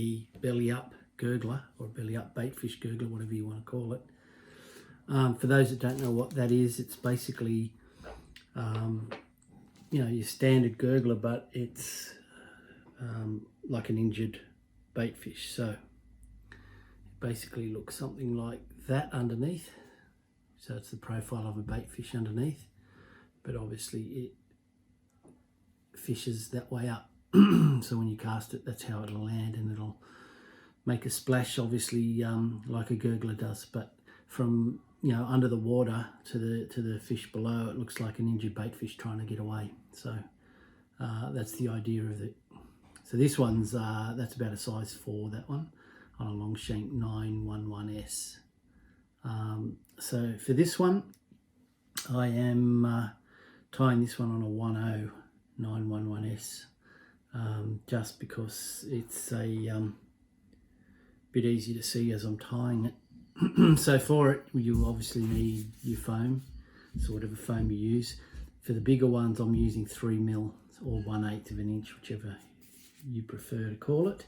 the belly up gurgler or belly up baitfish gurgler, whatever you want to call it. For those that don't know what that is, it's basically you know, your standard gurgler, but it's like an injured baitfish. So it basically looks something like that underneath. So it's the profile of a baitfish underneath, but obviously it fishes that way up. So when you cast it, that's how it'll land, and it'll make a splash, obviously, like a gurgler does. But from, you know, under the water to the fish below, it looks like an injured baitfish trying to get away. So that's the idea of it. So this one's that's about a size 4, that one, on a long shank 911S. So for this one, I am tying this one on a 10 911S, just because it's a bit easy to see as I'm tying it. So for it, you obviously need your foam, so whatever foam you use. For the bigger ones, I'm using 3mm or 1/8 of an inch, whichever you prefer to call it.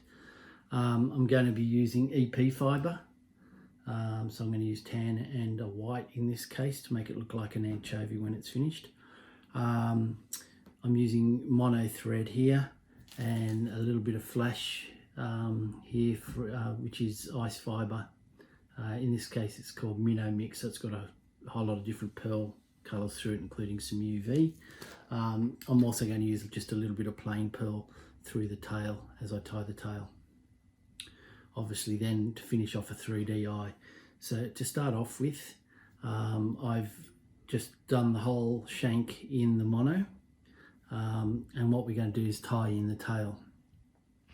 I'm going to be using EP fibre. So I'm going to use tan and a white in this case to make it look like an anchovy when it's finished. I'm using mono thread here and a little bit of flash here, which is ice fibre. In this case it's called Minnow Mix, so it's got a whole lot of different pearl colours through it, including some UV. I'm also going to use just a little bit of plain pearl through the tail as I tie the tail. Obviously then to finish off a 3D eye. So to start off with, I've just done the whole shank in the mono, and what we're going to do is tie in the tail.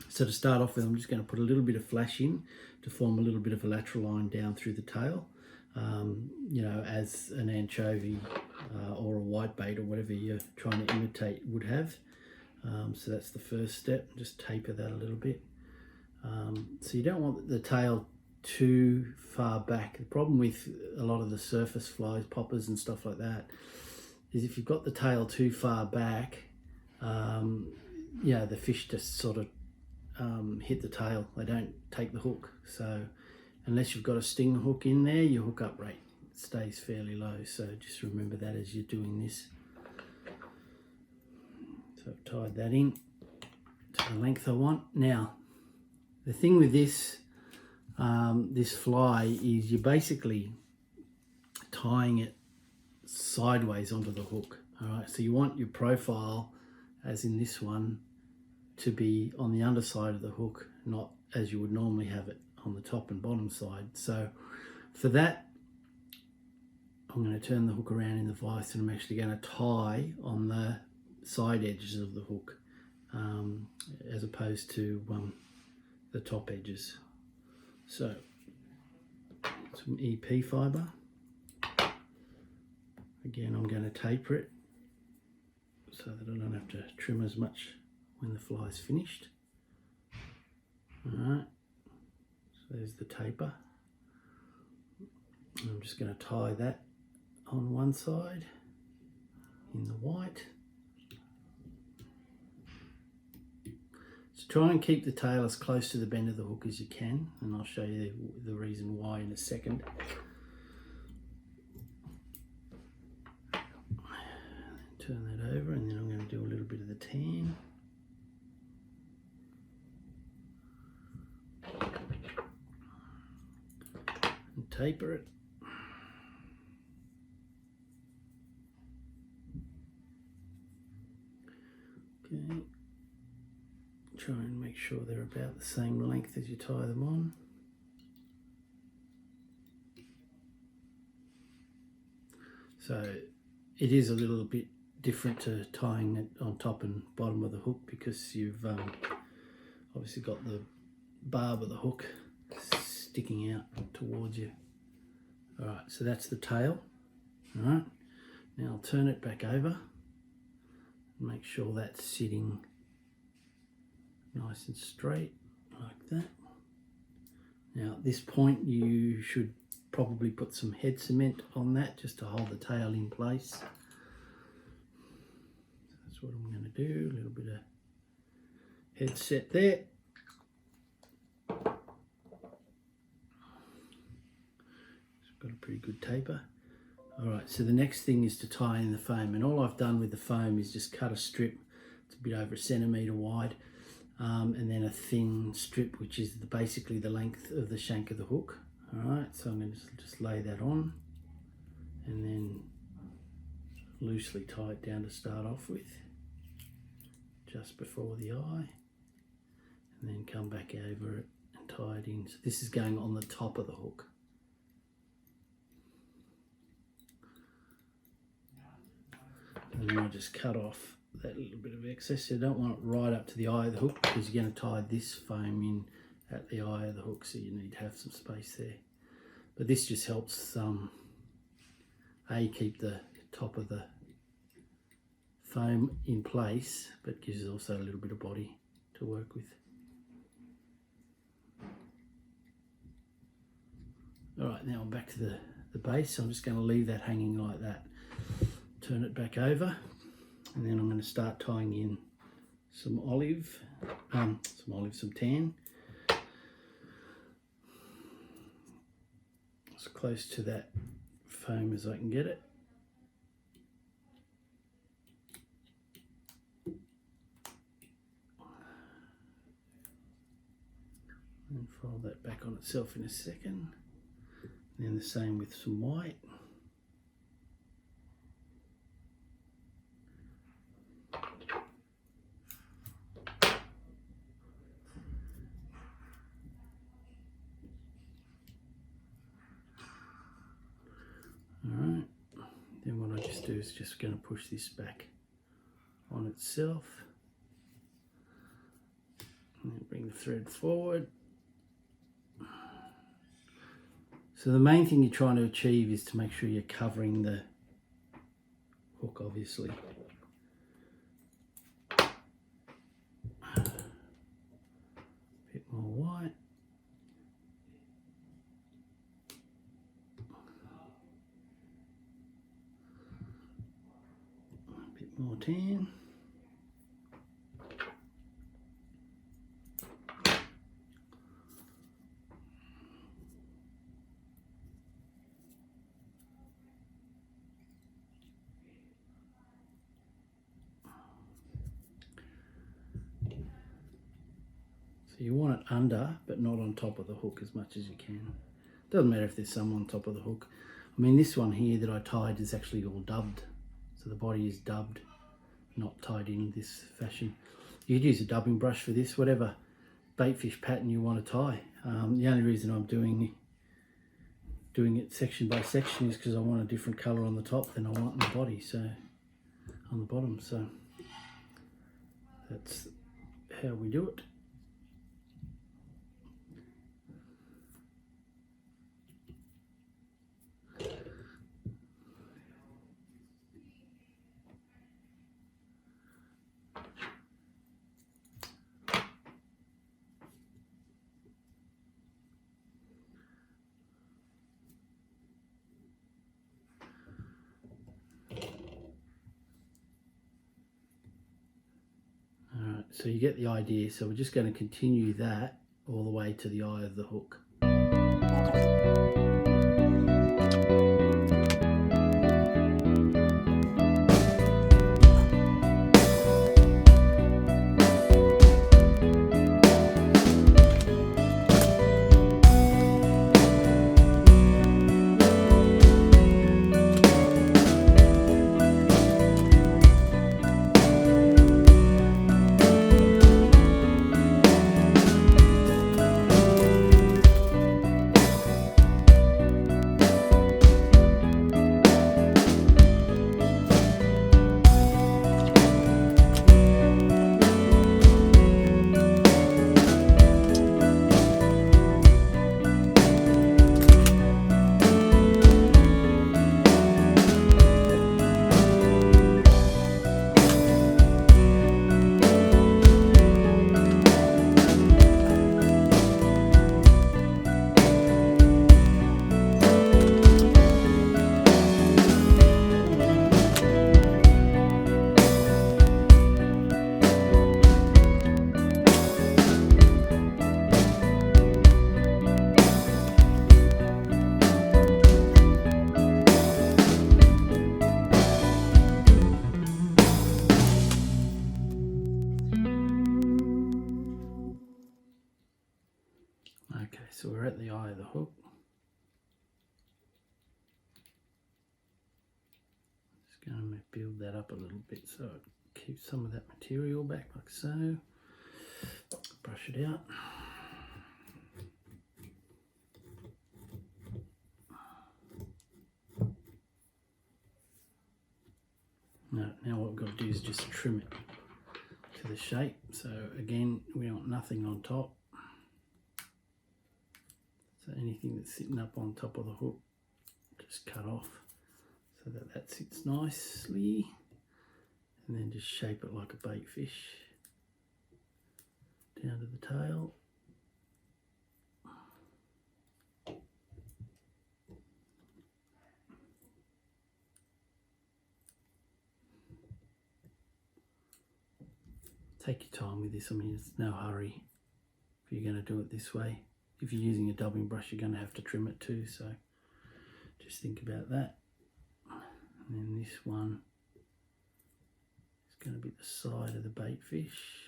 So to start off with, I'm just going to put a little bit of flash in to form a little bit of a lateral line down through the tail, you know, as an anchovy or a whitebait or whatever you're trying to imitate would have. So that's the first step. Just taper that a little bit. So you don't want the tail too far back. The problem with a lot of the surface flies, poppers and stuff like that, is if you've got the tail too far back, yeah, the fish just sort of hit the tail. They don't take the hook. So unless you've got a sting hook in there, your hook up rate stays fairly low. So just remember that as you're doing this. So I've tied that in to the length I want. Now, the thing with this this fly is you're basically tying it sideways onto the hook. All right, so you want your profile, as in this one, to be on the underside of the hook, not as you would normally have it on the top and bottom side. So for that, I'm going to turn the hook around in the vise, and I'm actually going to tie on the side edges of the hook, as opposed to the top edges. So some EP fibre. Again, I'm going to taper it so that I don't have to trim as much when the fly is finished. Alright, so there's the taper. I'm just going to tie that on one side in the white. So try and keep the tail as close to the bend of the hook as you can, and I'll show you the reason why in a second. Turn that over, and then I'm going to do a little bit of the tan. And taper it. Okay. Try and make sure they're about the same length as you tie them on. So it is a little bit different to tying it on top and bottom of the hook, because you've obviously got the barb of the hook sticking out towards you. Alright, so that's the tail. Alright, now I'll turn it back over and make sure that's sitting nice and straight like that. Now at this point you should probably put some head cement on that just to hold the tail in place. So that's what I'm going to do, a little bit of head set there. pretty good taper. Alright, so the next thing is to tie in the foam, and all I've done with the foam is just cut a strip. It's a bit over a centimetre wide, and then a thin strip which is basically the length of the shank of the hook. Alright, so I'm going to just lay that on and then loosely tie it down to start off with, just before the eye, and then come back over it and tie it in. So this is going on the top of the hook. And then I just cut off that little bit of excess. You don't want it right up to the eye of the hook, because you're going to tie this foam in at the eye of the hook, so you need to have some space there. But this just helps keep the top of the foam in place, but gives us also a little bit of body to work with. Alright, now I'm back to the base. So I'm just going to leave that hanging like that. Turn it back over, and then I'm going to start tying in some some tan, as close to that foam as I can get it. And fold that back on itself in a second. And then the same with some white. Alright, then what I just do is just going to push this back on itself, and then bring the thread forward. So the main thing you're trying to achieve is to make sure you're covering the hook, obviously. A bit more white. More tan. So you want it under, but not on top of the hook as much as you can. Doesn't matter if there's some on top of the hook. I mean, this one here that I tied is actually all dubbed. So the body is dubbed, not tied in this fashion. You could use a dubbing brush for this, whatever baitfish pattern you want to tie. The only reason I'm doing it section by section is because I want a different colour on the top than I want on the body, so on the bottom. So that's how we do it. So you get the idea. So we're just going to continue that all the way to the eye of the hook. Okay, so we're at the eye of the hook. Just going to build that up a little bit so it keeps some of that material back like so. Brush it out. Now what we've got to do is just trim it to the shape. So again, we want nothing on top. So anything that's sitting up on top of the hook, just cut off so that that sits nicely. And then just shape it like a bait fish down to the tail. Take your time with this. I mean, it's no hurry if you're going to do it this way. If you're using a dubbing brush, you're going to have to trim it too, so just think about that. And then this one is going to be the side of the bait fish.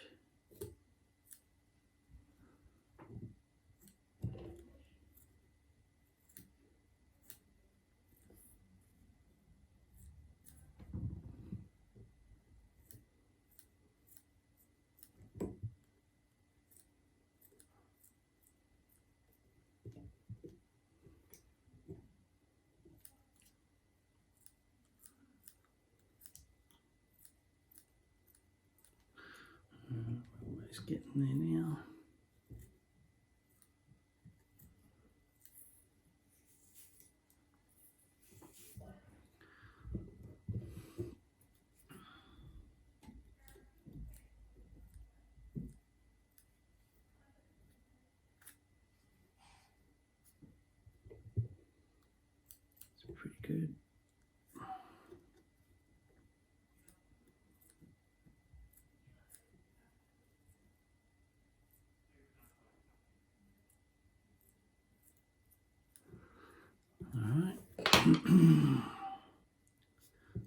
Almost getting there now. It's pretty good. Alright,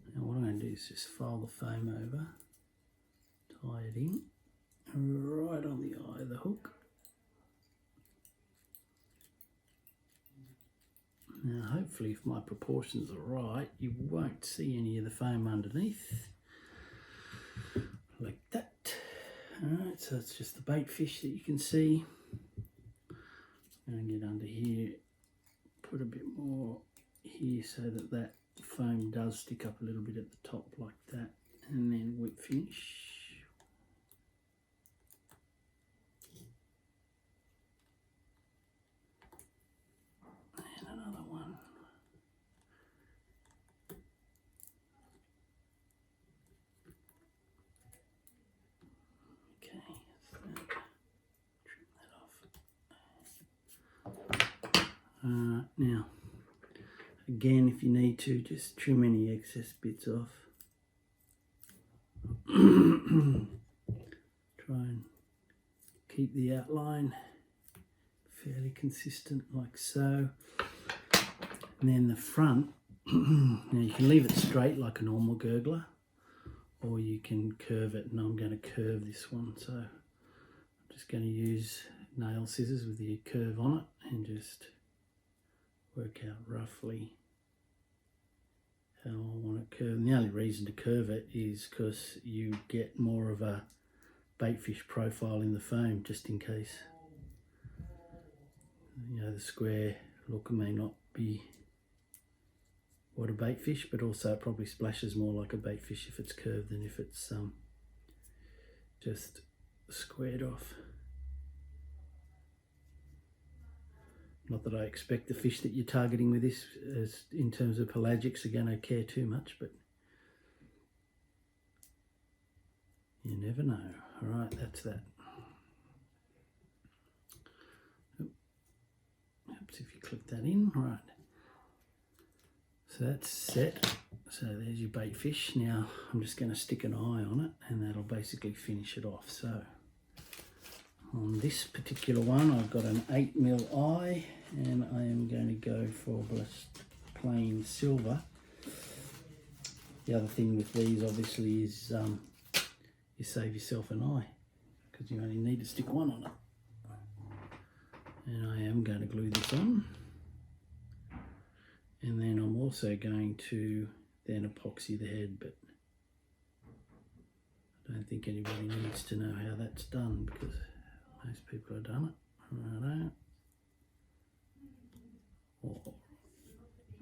now what I'm going to do is just fold the foam over, tie it in right on the eye of the hook. Now hopefully if my proportions are right, you won't see any of the foam underneath, like that. Alright, so it's just the bait fish that you can see. I'm going to get under here, put a bit more here so that that foam does stick up a little bit at the top like that, and then whip finish. And another one. Okay, so trim that off. Now, again, if you need to, just trim any excess bits off. Try and keep the outline fairly consistent like so. And then the front, now you can leave it straight like a normal gurgler, or you can curve it, and I'm going to curve this one. So I'm just going to use nail scissors with the curve on it and just work out roughly how I want to curve. And the only reason to curve it is because you get more of a baitfish profile in the foam, just in case, you know, the square look may not be what a baitfish, but also it probably splashes more like a baitfish if it's curved than if it's just squared off. Not that I expect the fish that you're targeting with this, as in terms of pelagics, are going to care too much, but you never know. All right, that's that. Helps if you click that in. All right. So that's set. So there's your bait fish. Now I'm just going to stick an eye on it, and that'll basically finish it off. So on this particular one, I've got an 8mm eye, and I am going to go for just plain silver. The other thing with these obviously is you save yourself an eye, because you only need to stick one on it. And I am going to glue this on, and then I'm also going to then epoxy the head, but I don't think anybody needs to know how that's done because most people have done it. Righto.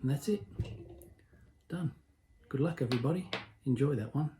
And that's it. Done. Good luck everybody. Enjoy that one.